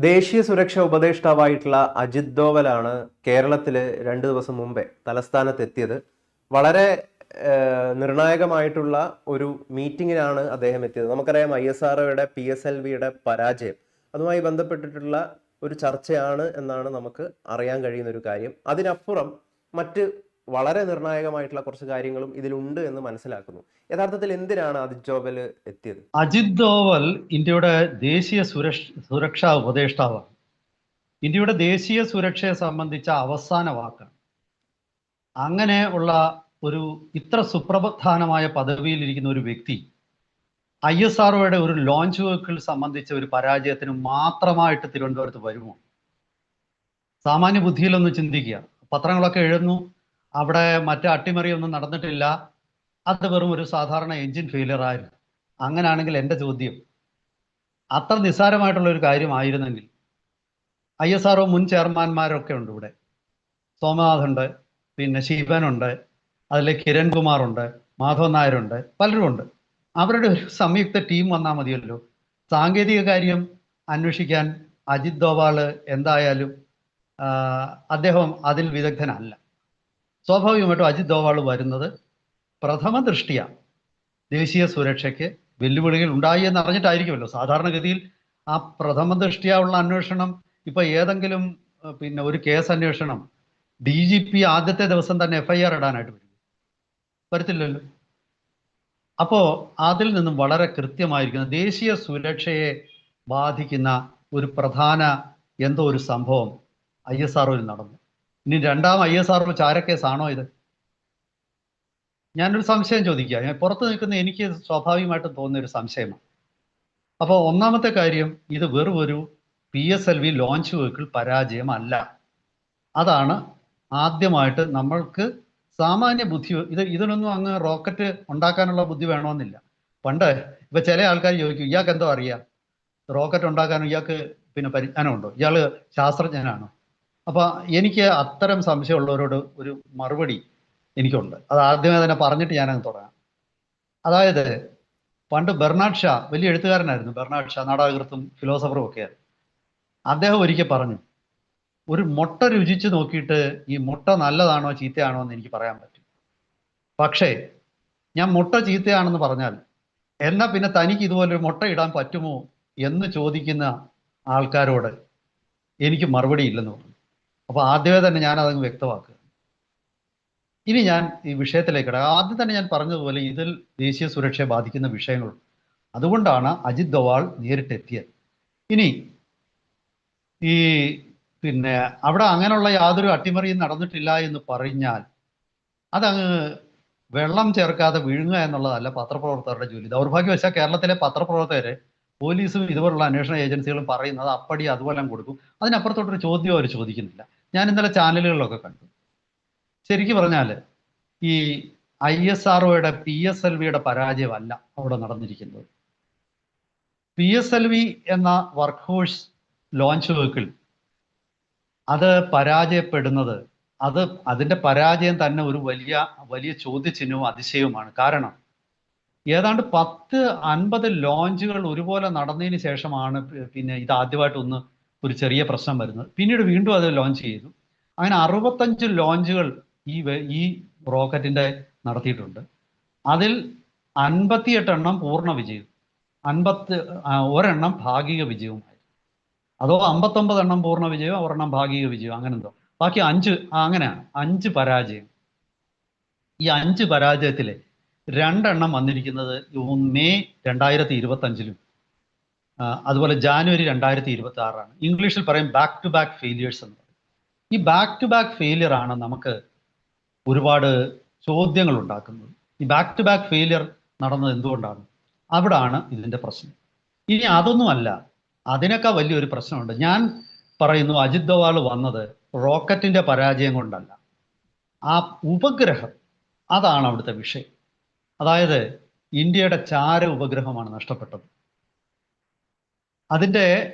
ദേശീയ സുരക്ഷാ ഉപദേഷ്ടാവായിട്ടുള്ള അജിത് ഡോവലാണ് കേരളത്തിൽ 2 ദിവസം മുമ്പേ തലസ്ഥാനത്തെത്തിയത്. വളരെ നിർണായകമായിട്ടുള്ള ഒരു മീറ്റിങ്ങിനാണ് അദ്ദേഹം എത്തിയത്. നമുക്കറിയാം ISROയുടെ PSLVയുടെ പരാജയം, അതുമായി ബന്ധപ്പെട്ടിട്ടുള്ള ഒരു ചർച്ചയാണ് എന്നാണ് നമുക്ക് അറിയാൻ കഴിയുന്ന ഒരു കാര്യം. അതിനപ്പുറം മറ്റ് വളരെ നിർണായകമായിട്ടുള്ള കുറച്ച് കാര്യങ്ങളും ഇതിലുണ്ട് എന്ന് മനസ്സിലാക്കുന്നു. യഥാർത്ഥത്തിൽ എന്തിനാണ് അജിത് ഡോവൽ എത്തിയത്? അജിത് ഡോവൽ ഇന്ത്യയുടെ ദേശീയ സുരക്ഷാ ഉപദേഷ്ടാവാണ്. ഇന്ത്യയുടെ ദേശീയ സുരക്ഷയെ സംബന്ധിച്ച അവസാന വാക്കാണ്. അങ്ങനെ ഉള്ള ഒരു ഇത്ര സുപ്രധാനമായ പദവിയിലിരിക്കുന്ന ഒരു വ്യക്തി ISROയുടെ ഒരു ലോഞ്ച് വെഹിക്കിൾ സംബന്ധിച്ച ഒരു പരാജയത്തിന് മാത്രമായിട്ട് തിരുവനന്തപുരത്ത് വരുമോ? സാമാന്യ ബുദ്ധിയിലൊന്ന് ചിന്തിക്കുക. പത്രങ്ങളൊക്കെ എഴുതുന്നു, അവിടെ മറ്റേ അട്ടിമറിയൊന്നും നടന്നിട്ടില്ല, അത് വെറും ഒരു സാധാരണ എഞ്ചിൻ ഫെയിലിയർ ആയിരുന്നു. അങ്ങനെയാണെങ്കിൽ എൻ്റെ ചോദ്യം, അത്ര നിസ്സാരമായിട്ടുള്ള ഒരു കാര്യമായിരുന്നെങ്കിൽ ISRO മുൻ ചെയർമാൻമാരൊക്കെ ഉണ്ട് ഇവിടെ. സോമനാഥുണ്ട്, പിന്നെ ശിവനുണ്ട്, അതിൽ കിരൺ കുമാറുണ്ട്, മാധവൻ നായരുണ്ട്, പലരും ഉണ്ട്. അവരുടെ ഒരു സംയുക്ത ടീം വന്നാൽ മതിയല്ലോ. സാങ്കേതിക കാര്യം അന്വേഷിക്കാൻ അജിത് ഡോവാൾ എന്തായാലും അദ്ദേഹം അതിൽ വിദഗ്ധനല്ല. സ്വാഭാവികമായിട്ടും അജിത് ഡോവാൾ വരുന്നത് പ്രഥമ ദൃഷ്ടിയ ദേശീയ സുരക്ഷയ്ക്ക് വെല്ലുവിളികൾ ഉണ്ടായി എന്ന് അറിഞ്ഞിട്ടായിരിക്കുമല്ലോ. സാധാരണഗതിയിൽ ആ പ്രഥമ ദൃഷ്ടിയ ഉള്ള അന്വേഷണം ഇപ്പൊ ഏതെങ്കിലും പിന്നെ ഒരു കേസ് അന്വേഷണം DGP ആദ്യത്തെ ദിവസം തന്നെ FIR ഇടാനായിട്ട് വരത്തില്ലല്ലോ. അപ്പോ അതിൽ നിന്നും വളരെ കൃത്യമായിരിക്കുന്ന ദേശീയ സുരക്ഷയെ ബാധിക്കുന്ന ഒരു പ്രധാന എന്തോ ഒരു സംഭവം ISROയിൽ നടന്നു. ഇനി രണ്ടാം ISRO ചാരക്കേസാണോ ഇത്? ഞാനൊരു സംശയം ചോദിക്കുക. ഞാൻ പുറത്ത് നിൽക്കുന്ന എനിക്ക് സ്വാഭാവികമായിട്ടും തോന്നുന്ന ഒരു സംശയമാണ്. അപ്പോൾ ഒന്നാമത്തെ കാര്യം, ഇത് വെറും ഒരു PSLV ലോഞ്ച് വെഹിക്കിൾ പരാജയമല്ല. അതാണ് ആദ്യമായിട്ട് നമ്മൾക്ക് സാമാന്യ ബുദ്ധി. ഇതിനൊന്നും അങ്ങ് റോക്കറ്റ് ഉണ്ടാക്കാനുള്ള ബുദ്ധി വേണമെന്നില്ല. പണ്ട് ഇപ്പൊ ചില ആൾക്കാർ ചോദിക്കും, ഇയാൾക്ക് എന്തോ അറിയാം, റോക്കറ്റ് ഉണ്ടാക്കാനും ഇയാൾക്ക് പിന്നെ പരിജ്ഞാനമുണ്ടോ, ഇയാൾ ശാസ്ത്രജ്ഞനാണോ? അപ്പൊ എനിക്ക് അത്തരം സംശയമുള്ളവരോട് ഒരു മറുപടി എനിക്കുണ്ട്. അത് ആദ്യമേ തന്നെ പറഞ്ഞിട്ട് ഞാനങ്ങ് തുടങ്ങാം. അതായത് പണ്ട് ബെർണാഡ് ഷാ, വലിയ എഴുത്തുകാരനായിരുന്നു ബെർണാഡ് ഷാ, നാടകകൃത്തും ഫിലോസഫറും ഒക്കെയായിരുന്നു. അദ്ദേഹം ഒരിക്കൽ പറഞ്ഞു, ഒരു മുട്ട രുചിച്ച് നോക്കിയിട്ട് ഈ മുട്ട നല്ലതാണോ ചീത്തയാണോ എന്ന് എനിക്ക് പറയാൻ പറ്റും. പക്ഷേ ഞാൻ മുട്ട ചീത്തയാണെന്ന് പറഞ്ഞാൽ എന്നാ പിന്നെ തനിക്ക് ഇതുപോലൊരു മുട്ട ഇടാൻ പറ്റുമോ എന്ന് ചോദിക്കുന്ന ആൾക്കാരോട് എനിക്ക് മറുപടി ഇല്ലെന്ന് പറഞ്ഞു. അപ്പൊ ആദ്യമേ തന്നെ ഞാൻ അതങ്ങ് വ്യക്തമാക്കുക. ഇനി ഞാൻ ഈ വിഷയത്തിലേക്ക് ആദ്യം തന്നെ ഞാൻ പറഞ്ഞതുപോലെ ഇതിൽ ദേശീയ സുരക്ഷയെ ബാധിക്കുന്ന വിഷയങ്ങളുണ്ട്. അതുകൊണ്ടാണ് അജിത് ഡോവാൾ നേരിട്ടെത്തിയത്. ഇനി ഈ പിന്നെ അവിടെ അങ്ങനെയുള്ള യാതൊരു അട്ടിമറിയും നടന്നിട്ടില്ല എന്ന് പറഞ്ഞാൽ അതങ്ങ് വെള്ളം ചേർക്കാതെ വിഴുങ്ങുക എന്നുള്ളതല്ല പത്രപ്രവർത്തകരുടെ ജോലി. ദൗർഭാഗ്യവശാൽ കേരളത്തിലെ പത്രപ്രവർത്തകര് പോലീസും ഇതുപോലുള്ള അന്വേഷണ ഏജൻസികളും പറയുന്നത് അപ്പടി അതുപോലെ കൊടുക്കും. അതിനപ്പുറത്തോട്ടൊരു ചോദ്യം അവർ ചോദിക്കുന്നില്ല. ഞാൻ ഇന്നലെ ചാനലുകളിലൊക്കെ കണ്ടു. ശരിക്കും പറഞ്ഞാൽ ഈ ISROയുടെ PSLVയുടെ പരാജയമല്ല അവിടെ നടന്നിരിക്കുന്നത്. PSLV എന്ന വർക്ക് ഹോഴ്സ് ലോഞ്ച് വെഹിക്കിൾ അത് പരാജയപ്പെടുന്നത്, അതിന്റെ പരാജയം തന്നെ ഒരു വലിയ ചോദ്യചിഹ്നവും അതിശയവുമാണ്. കാരണം ഏതാണ്ട് 10-50 ലോഞ്ചുകൾ ഒരുപോലെ നടന്നതിന് ശേഷമാണ് പിന്നെ ഇത് ആദ്യമായിട്ടൊന്ന് ഒരു ചെറിയ പ്രശ്നം വരുന്നത്. പിന്നീട് വീണ്ടും അത് ലോഞ്ച് ചെയ്തു. അങ്ങനെ 65 ലോഞ്ചുകൾ ഈ റോക്കറ്റിന്റെ നടത്തിയിട്ടുണ്ട്. അതിൽ 58 എണ്ണം പൂർണ്ണ വിജയവും, 1 ഭാഗിക വിജയവുമായി. അതോ 59 എണ്ണം പൂർണ്ണ വിജയം, 1 ഭാഗിക വിജയം, അങ്ങനെ എന്തോ. ബാക്കി 5 അങ്ങനെയാണ്. 5 പരാജയം. ഈ 5 പരാജയത്തില് 2 എണ്ണം വന്നിരിക്കുന്നത് മെയ് 2025 അതുപോലെ ജാനുവരി 2026. ഇംഗ്ലീഷിൽ പറയും ബാക്ക് ടു ബാക്ക് ഫെയിലിയേഴ്സ് എന്ന് പറയും. ഈ ബാക്ക് ടു ബാക്ക് ഫെയിലിയർ ആണ് നമുക്ക് ഒരുപാട് ചോദ്യങ്ങൾ ഉണ്ടാക്കുന്നത്. ഈ ബാക്ക് ടു ബാക്ക് ഫെയിലിയർ നടന്നത് എന്തുകൊണ്ടാണ്? അവിടാണ് ഇതിന്റെ പ്രശ്നം. ഇനി അതൊന്നുമല്ല, അതിനേക്കാൾ വലിയൊരു പ്രശ്നമുണ്ട്. ഞാൻ പറയുന്നു, അജിത് ഡോവാൾ വന്നത് റോക്കറ്റിന്റെ പരാജയം കൊണ്ടല്ല, ആ ഉപഗ്രഹം, അതാണ് അവിടുത്തെ വിഷയം. അതായത് ഇന്ത്യയുടെ ചാര ഉപഗ്രഹമാണ് നഷ്ടപ്പെട്ടത്. അതിന്റെ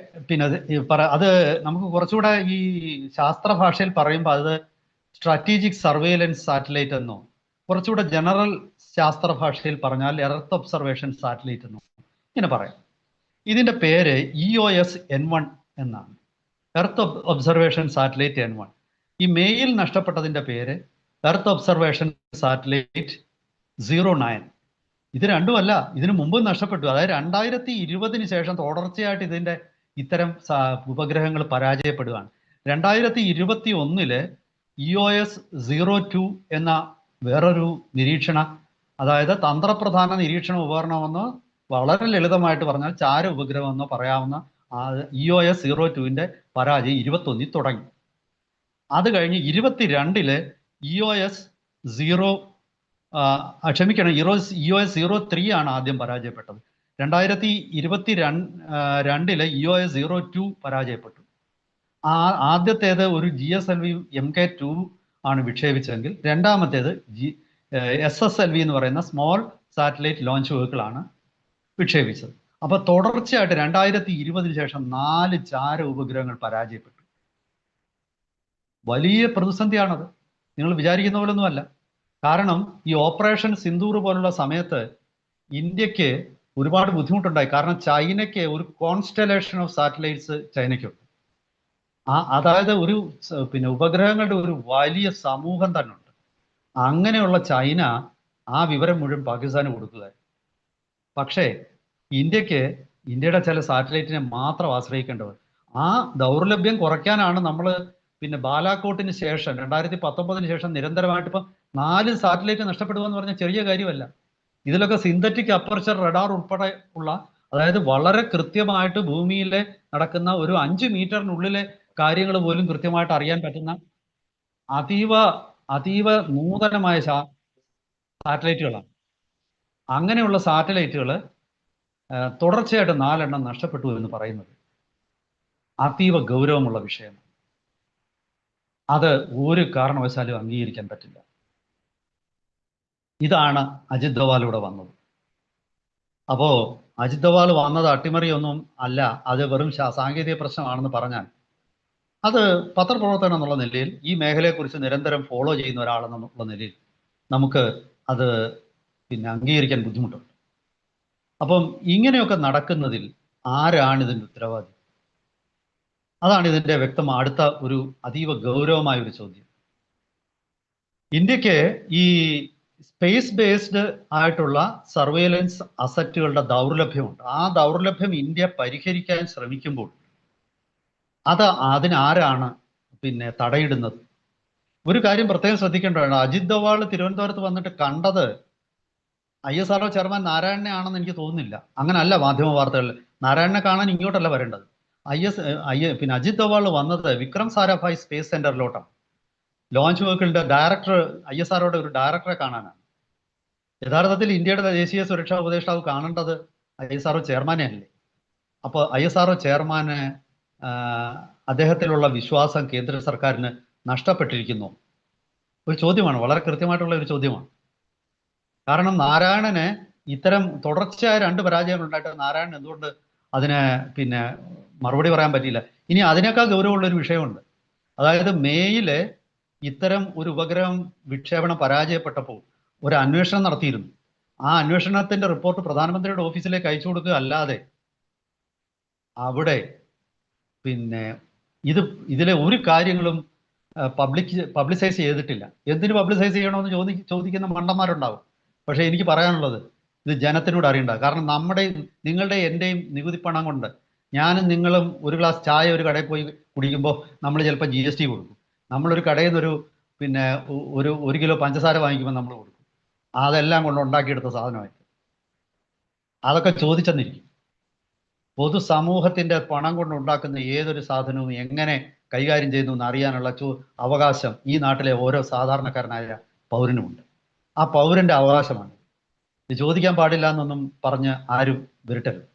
പിന്നെ അത് നമുക്ക് കുറച്ചുകൂടെ ഈ ശാസ്ത്ര ഭാഷയിൽ പറയുമ്പോൾ അത് സ്ട്രാറ്റജിക് സർവെയിലൻസ് സാറ്റലൈറ്റ് എന്നോ, കുറച്ചുകൂടെ ജനറൽ ശാസ്ത്ര ഭാഷയിൽ പറഞ്ഞാൽ എർത്ത് ഒബ്സർവേഷൻ സാറ്റലൈറ്റ് എന്നോ ഇങ്ങനെ പറയാം. ഇതിന്റെ പേര് EOS-N1 എന്നാണ്. Earth observation satellite N1. ഈ മേയിൽ നഷ്ടപ്പെട്ടതിന്റെ പേര് എർത്ത് ഒബ്സർവേഷൻ സാറ്റലൈറ്റ് 09. ഇത് രണ്ടുമല്ല, ഇതിനു മുമ്പ് നഷ്ടപ്പെട്ടു. അതായത് 2020 ശേഷം തുടർച്ചയായിട്ട് ഇതിന്റെ ഇത്തരം ഉപഗ്രഹങ്ങൾ പരാജയപ്പെടുകയാണ്. 2021 EOS 02 എന്ന വേറൊരു അതായത് തന്ത്രപ്രധാന നിരീക്ഷണ ഉപകരണമെന്നോ വളരെ ലളിതമായിട്ട് പറഞ്ഞാൽ ചാര ഉപഗ്രഹമെന്നോ പറയാവുന്ന EOS 02ന്റെ പരാജയം 21 തുടങ്ങി. അത് കഴിഞ്ഞ് 22 EOS 03 ആണ് ആദ്യം പരാജയപ്പെട്ടത്. 2022 EOS 02 പരാജയപ്പെട്ടു. ആദ്യത്തേത് ഒരു GSLV Mk2 ആണ് വിക്ഷേപിച്ചതെങ്കിൽ രണ്ടാമത്തേത് SSLV എന്ന് പറയുന്ന സ്മോൾ സാറ്റലൈറ്റ് ലോഞ്ച് വെഹിക്കിൾ ആണ് വിക്ഷേപിച്ചത്. അപ്പൊ തുടർച്ചയായിട്ട് 2020 ശേഷം 4 ചാര ഉപഗ്രഹങ്ങൾ പരാജയപ്പെട്ടു. വലിയ പ്രതിസന്ധിയാണത്. നിങ്ങൾ വിചാരിക്കുന്ന പോലൊന്നുമല്ല. കാരണം ഈ ഓപ്പറേഷൻ സിന്ദൂർ പോലുള്ള സമയത്ത് ഇന്ത്യക്ക് ഒരുപാട് ബുദ്ധിമുട്ടുണ്ടായി. കാരണം ചൈനയ്ക്ക് ഒരു കോൺസ്റ്റലേഷൻ ഓഫ് സാറ്റലൈറ്റ്സ് ചൈനയ്ക്കുണ്ട്. അതായത് ഒരു ഉപഗ്രഹങ്ങളുടെ ഒരു വലിയ സമൂഹം തന്നെ ഉണ്ട്. അങ്ങനെയുള്ള ചൈന ആ വിവരം മുഴുവൻ പാകിസ്ഥാന് കൊടുക്കുക. പക്ഷേ ഇന്ത്യയുടെ ചില സാറ്റലൈറ്റിനെ മാത്രം ആശ്രയിക്കേണ്ടത്. ആ ദൗർലഭ്യം കുറയ്ക്കാനാണ് നമ്മൾ ബാലാക്കോട്ടിന് ശേഷം 2019 ശേഷം നിരന്തരമായിട്ട് ഇപ്പം 4 സാറ്റലൈറ്റ് നഷ്ടപ്പെടുക എന്ന് പറഞ്ഞാൽ ചെറിയ കാര്യമല്ല. ഇതിലൊക്കെ സിന്തറ്റിക് അപ്പർച്ചർ റഡാർ ഉൾപ്പെടെ ഉള്ള, അതായത് വളരെ കൃത്യമായിട്ട് ഭൂമിയിലെ നടക്കുന്ന ഒരു 5 മീറ്ററിനുള്ളിലെ കാര്യങ്ങൾ പോലും കൃത്യമായിട്ട് അറിയാൻ പറ്റുന്ന അതീവ നൂതനമായ സാറ്റലൈറ്റുകളാണ്. അങ്ങനെയുള്ള സാറ്റലൈറ്റുകൾ തുടർച്ചയായിട്ട് 4 എണ്ണം നഷ്ടപ്പെട്ടു എന്ന് പറയുന്നത് അതീവ ഗൗരവമുള്ള വിഷയമാണ്. അത് ഒരു കാരണവശാലും അംഗീകരിക്കാൻ പറ്റില്ല. ഇതാണ് അജിത് ദോവാലിലൂടെ വന്നത്. അപ്പോ അജിത് ദോവാൽ വന്നത് അട്ടിമറിയൊന്നും അല്ല, അത് വെറും സാങ്കേതിക പ്രശ്നമാണെന്ന് പറഞ്ഞാൽ അത് പത്രപ്രവർത്തകൻ എന്നുള്ള നിലയിൽ ഈ മേഖലയെക്കുറിച്ച് നിരന്തരം ഫോളോ ചെയ്യുന്ന ഒരാളെന്നുള്ള നിലയിൽ നമുക്ക് അത് അംഗീകരിക്കാൻ ബുദ്ധിമുട്ടുണ്ട്. അപ്പം ഇങ്ങനെയൊക്കെ നടക്കുന്നതിൽ ആരാണ് ഇതിൻ്റെ ഉത്തരവാദി? അതാണ് ഇതിൻ്റെ അടുത്ത ഒരു അതീവ ഗൗരവമായ ഒരു ചോദ്യം. ഇന്ത്യക്ക് ഈ സ്പേസ് ബേസ്ഡ് ആയിട്ടുള്ള സർവൈലൻസ് അസറ്റുകളുടെ ദൗർലഭ്യമുണ്ട്. ആ ദൗർലഭ്യം ഇന്ത്യ പരിഹരിക്കാൻ ശ്രമിക്കുമ്പോൾ അതിനാരാണ് തടയിടുന്നത്? ഒരു കാര്യം പ്രത്യേകം ശ്രദ്ധിക്കേണ്ടതാണ്. അജിത് ദോവാൾ തിരുവനന്തപുരത്ത് വന്നിട്ട് കണ്ടത് ISRO ചെയർമാൻ നാരായണനെ ആണെന്ന് എനിക്ക് തോന്നുന്നില്ല. അങ്ങനല്ല മാധ്യമ വാർത്തകളിൽ. നാരായണനെ കാണാൻ ഇങ്ങോട്ടല്ല വരേണ്ടത്. അജിത് ദോവാൾ വന്നത് വിക്രം സാരാഭായ് സ്പേസ് സെന്ററിലോട്ടാണ്. ലോഞ്ച് വെഹിക്കിളിന്റെ ഡയറക്ടർ, ISROയുടെ ഒരു ഡയറക്ടറെ കാണാനാണ്. യഥാർത്ഥത്തിൽ ഇന്ത്യയുടെ ദേശീയ സുരക്ഷാ ഉപദേഷ്ടാവ് കാണേണ്ടത് ISRO ചെയർമാനെ അല്ലേ. അപ്പോൾ ISRO ചെയർമാന് അദ്ദേഹത്തിലുള്ള വിശ്വാസം കേന്ദ്ര സർക്കാരിന് നഷ്ടപ്പെട്ടിരിക്കുന്നു. ഒരു ചോദ്യമാണ്, വളരെ കൃത്യമായിട്ടുള്ള ഒരു ചോദ്യമാണ്. കാരണം നാരായണന് ഇത്തരം തുടർച്ചയായ 2 പരാജയങ്ങൾ ഉണ്ടായിട്ട് നാരായണൻ എന്തുകൊണ്ട് അതിന് മറുപടി പറയാൻ പറ്റിയില്ല? ഇനി അതിനേക്കാൾ ഗൗരവമുള്ളൊരു വിഷയമുണ്ട്. അതായത് മേയില് ഇത്തരം ഒരു ഉപഗ്രഹം വിക്ഷേപണം പരാജയപ്പെട്ടപ്പോൾ ഒരു അന്വേഷണം നടത്തിയിരുന്നു. ആ അന്വേഷണത്തിന്റെ റിപ്പോർട്ട് പ്രധാനമന്ത്രിയുടെ ഓഫീസിലേക്ക് അയച്ചു കൊടുക്കുക അല്ലാതെ അവിടെ ഇതിലെ ഒരു കാര്യങ്ങളും പബ്ലിസൈസ് ചെയ്തിട്ടില്ല. എന്തിനു പബ്ലിസൈസ് ചെയ്യണമെന്ന് ചോദിക്കുന്ന മണ്ടന്മാരുണ്ടാവും. പക്ഷേ എനിക്ക് പറയാനുള്ളത്, ഇത് ജനത്തിനോട് അറിയണ്ട. കാരണം നിങ്ങളുടെ എൻ്റെയും നികുതി പണം കൊണ്ട് ഞാനും നിങ്ങളും ഒരു ഗ്ലാസ് ചായ ഒരു കടയിൽ പോയി കുടിക്കുമ്പോൾ നമ്മൾ ചിലപ്പോൾ GST കൊടുക്കും. നമ്മളൊരു കടയിൽ നിന്നൊരു ഒരു കിലോ പഞ്ചസാര വാങ്ങിക്കുമ്പോൾ നമ്മൾ കൊടുക്കും. അതെല്ലാം കൊണ്ട് ഉണ്ടാക്കിയെടുത്ത സാധനമായിട്ട് അതൊക്കെ ചോദിച്ചെന്നിരിക്കും. പൊതുസമൂഹത്തിൻ്റെ പണം കൊണ്ട് ഉണ്ടാക്കുന്ന ഏതൊരു സാധനവും എങ്ങനെ കൈകാര്യം ചെയ്യുന്നു എന്ന് അറിയാനുള്ള അവകാശം ഈ നാട്ടിലെ ഓരോ സാധാരണക്കാരനായ പൗരനുമുണ്ട്. ആ പൗരൻ്റെ അവകാശമാണ്. ഇത് ചോദിക്കാൻ പാടില്ല എന്നൊന്നും പറഞ്ഞ് ആരും വിരട്ടരുത്.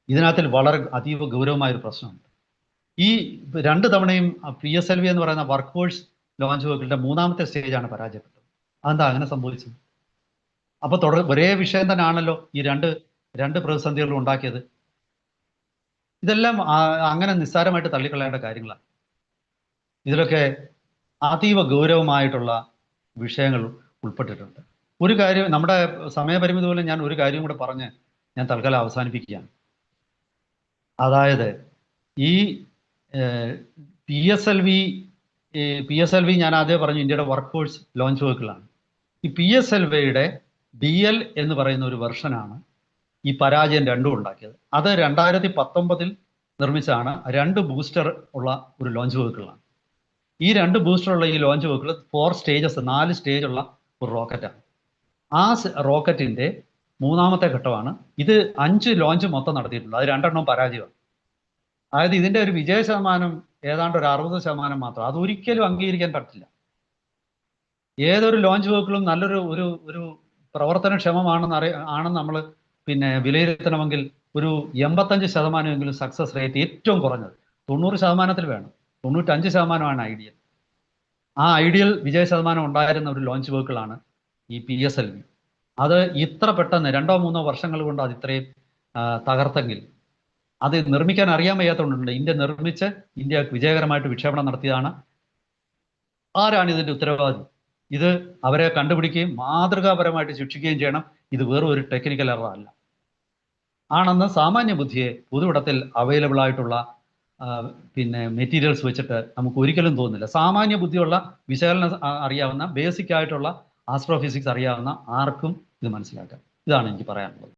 ഇതിനകത്തിൽ വളരെ അതീവ ഗൗരവമായൊരു പ്രശ്നമുണ്ട്. ഈ 2 തവണയും PSLV എന്ന് പറയുന്ന വർക്ക് ഫോഴ്സ് ലോഞ്ച് വെഹിക്കിളിന്റെ 3ാമത്തെ സ്റ്റേജാണ് പരാജയപ്പെട്ടത്. അതെന്താ അങ്ങനെ സംഭവിച്ചത്? അപ്പോൾ ഒരേ വിഷയം തന്നെയാണല്ലോ ഈ രണ്ട് പ്രതിസന്ധികളും ഉണ്ടാക്കിയത്. ഇതെല്ലാം അങ്ങനെ നിസ്സാരമായിട്ട് തള്ളിക്കളയേണ്ട കാര്യങ്ങളാണ്. ഇതിലൊക്കെ അതീവ ഗൗരവമായിട്ടുള്ള വിഷയങ്ങൾ ഉൾപ്പെട്ടിട്ടുണ്ട്. ഒരു കാര്യം, നമ്മുടെ സമയപരിമിതി പോലെ ഞാൻ ഒരു കാര്യം കൂടെ പറഞ്ഞ് ഞാൻ തൽക്കാലം അവസാനിപ്പിക്കുകയാണ്. അതായത് ഈ PSLV ഞാൻ ആദ്യം പറഞ്ഞു ഇന്ത്യയുടെ വർക്ക് ഫോഴ്സ് ലോഞ്ച് വെഹിക്കിളാണ്. ഈ PSLVയുടെ DL എന്ന് പറയുന്ന ഒരു വെർഷനാണ് ഈ പരാജയം രണ്ടും ഉണ്ടാക്കിയത്. അത് 2019 നിർമ്മിച്ചാണ്. 2 ബൂസ്റ്റർ ഉള്ള ഒരു ലോഞ്ച് വെഹിക്കിളാണ്. ഈ 2 ബൂസ്റ്റർ ഉള്ള ഈ ലോഞ്ച് വെഹിക്കിൾ 4 സ്റ്റേജസ് 4 സ്റ്റേജ് ഉള്ള ഒരു റോക്കറ്റാണ്. ആ റോക്കറ്റിന്റെ 3ാമത്തെ ഘട്ടമാണ് ഇത്. 5 ലോഞ്ച് മൊത്തം നടത്തിയിട്ടുണ്ട്. അത് 2 എണ്ണം പരാജയമാണ്. അതായത് ഇതിന്റെ ഒരു വിജയ ശതമാനം ഏതാണ്ട് ഒരു 60% മാത്രം. അത് ഒരിക്കലും അംഗീകരിക്കാൻ പറ്റില്ല. ഏതൊരു ലോഞ്ച് വെഹിക്കിളും നല്ലൊരു ഒരു പ്രവർത്തനക്ഷമമാണെന്ന് ആണെന്ന് നമ്മൾ വിലയിരുത്തണമെങ്കിൽ ഒരു 85% സക്സസ് റേറ്റ് ഏറ്റവും കുറഞ്ഞത്. 90% വേണം. 95% ഐഡിയൽ. ആ ഐഡിയൽ വിജയ ശതമാനം ഉണ്ടായിരുന്ന ഒരു ലോഞ്ച് വെഹിക്കിളാണ് ഈ PSLV. അത് ഇത്ര പെട്ടെന്ന് 2-3 വർഷങ്ങൾ കൊണ്ട് അത് ഇത്രയും തകർത്തെങ്കിൽ അത് നിർമ്മിക്കാൻ അറിയാൻ വയ്യാത്തതുകൊണ്ടുണ്ട്. ഇന്ത്യ നിർമ്മിച്ച് ഇന്ത്യ വിജയകരമായിട്ട് വിക്ഷേപണം നടത്തിയതാണ്. ആരാണ് ഇതിന്റെ ഉത്തരവാദി? ഇത് അവരെ കണ്ടുപിടിക്കുകയും മാതൃകാപരമായിട്ട് ശിക്ഷിക്കുകയും ചെയ്യണം. ഇത് വെറും ഒരു ടെക്നിക്കൽ എറർ അല്ല. ആണെന്ന് സാമാന്യ ബുദ്ധിയെ പൊതുവിടത്തിൽ അവൈലബിൾ ആയിട്ടുള്ള മെറ്റീരിയൽസ് വെച്ചിട്ട് നമുക്ക് ഒരിക്കലും തോന്നുന്നില്ല. സാമാന്യ ബുദ്ധിയുള്ള വിശകലനം അറിയാവുന്ന ബേസിക് ആയിട്ടുള്ള ആസ്ട്രോഫിസിക്സ് അറിയാവുന്ന ആർക്കും ഇത് മനസ്സിലാക്കാം. ഇതാണ് എനിക്ക് പറയാനുള്ളത്.